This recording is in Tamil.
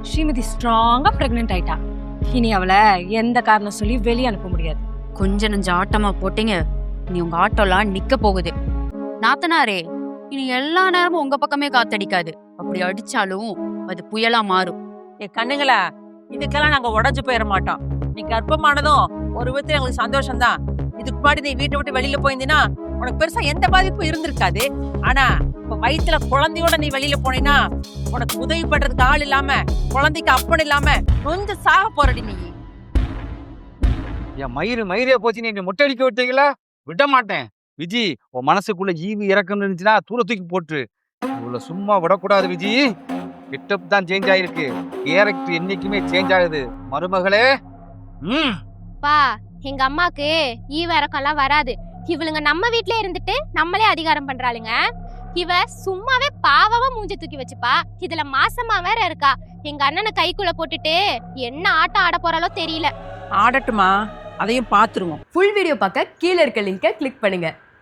ஸ்ரீமதி ஸ்ட்ராங்கா பிரெக்னென்ட் ஆயிட்டா. இனி அவளை எந்த காரணம் சொல்லி வெளியே அனுப்ப முடியாது. கொஞ்ச நஞ்ச ஆட்டமா போட்டீங்க, நீ உங்க ஆட்டோலாம் நிக்க போகுது. நாத்தனாரே, இனி எல்லா நேரமும் உங்க பக்கமே காத்தடிக்காது. அப்படி அடிச்சாலும் அது புயலா மாறும். கண்ணுங்களா, இதுக்கெல்லாம் நாங்க உடஞ்சு போயிட மாட்டோம். நீ கர்ப்பமானதும் ஒரு விதத்துல எங்களுக்கு சந்தோஷம்தான். இதுக்கு முன்னாடி நீ வீட்டை விட்டு வெளியில போயிருந்தீன்னா உனக்கு பெருசா எந்த பாதிப்பும் இருந்திருக்காது. ஆனா இப்ப வயித்துல குழந்தையோட நீ வெளியில போனீன்னா உனக்கு உதவி பண்றதுக்கு ஆள் இல்லாம, குழந்தைக்கு அப்பன் இல்லாம கொஞ்சம் சாக போறடி நீ. என் மயிரே போச்சு, நீ முட்டை அடிக்க விட்டீங்களா? விட மாட்டேன். விஜி, உன் மனசுக்குள்ள ஈவு இறக்கம் இருந்துச்சுன்னா தூர தூக்கி போட்டு. இவ்வளவு சும்மா விடக்கூடாது விஜி. கிட்டப் தான் சேஞ்ச் ஆயிருக்கு, கேரக்டர் என்னைக்குமே சேஞ்ச் ஆகுது மருமகளே. பா, எங்க அம்மாக்கு ஈவ இறக்கம்லாம் வராது. இவளுங்க நம்ம வீட்ல இருந்துட்டு நம்மளே அதிகாரம் பண்றாளுங்க. இவ சும்மாவே பாவமா மூஞ்சி தூக்கி வச்சுப்பா. இதுல மாசமா வேற இருக்கா. எங்க அண்ணனை கைக்குள்ள போட்டுட்டு என்ன ஆட்டம் ஆட போறாலோ தெரியல. ஆடட்டுமா, அதையும் பாத்துருவோம். ஃபுல் வீடியோ பார்க்க கீழே இருக்க லிங்கை கிளிக் பண்ணுங்க.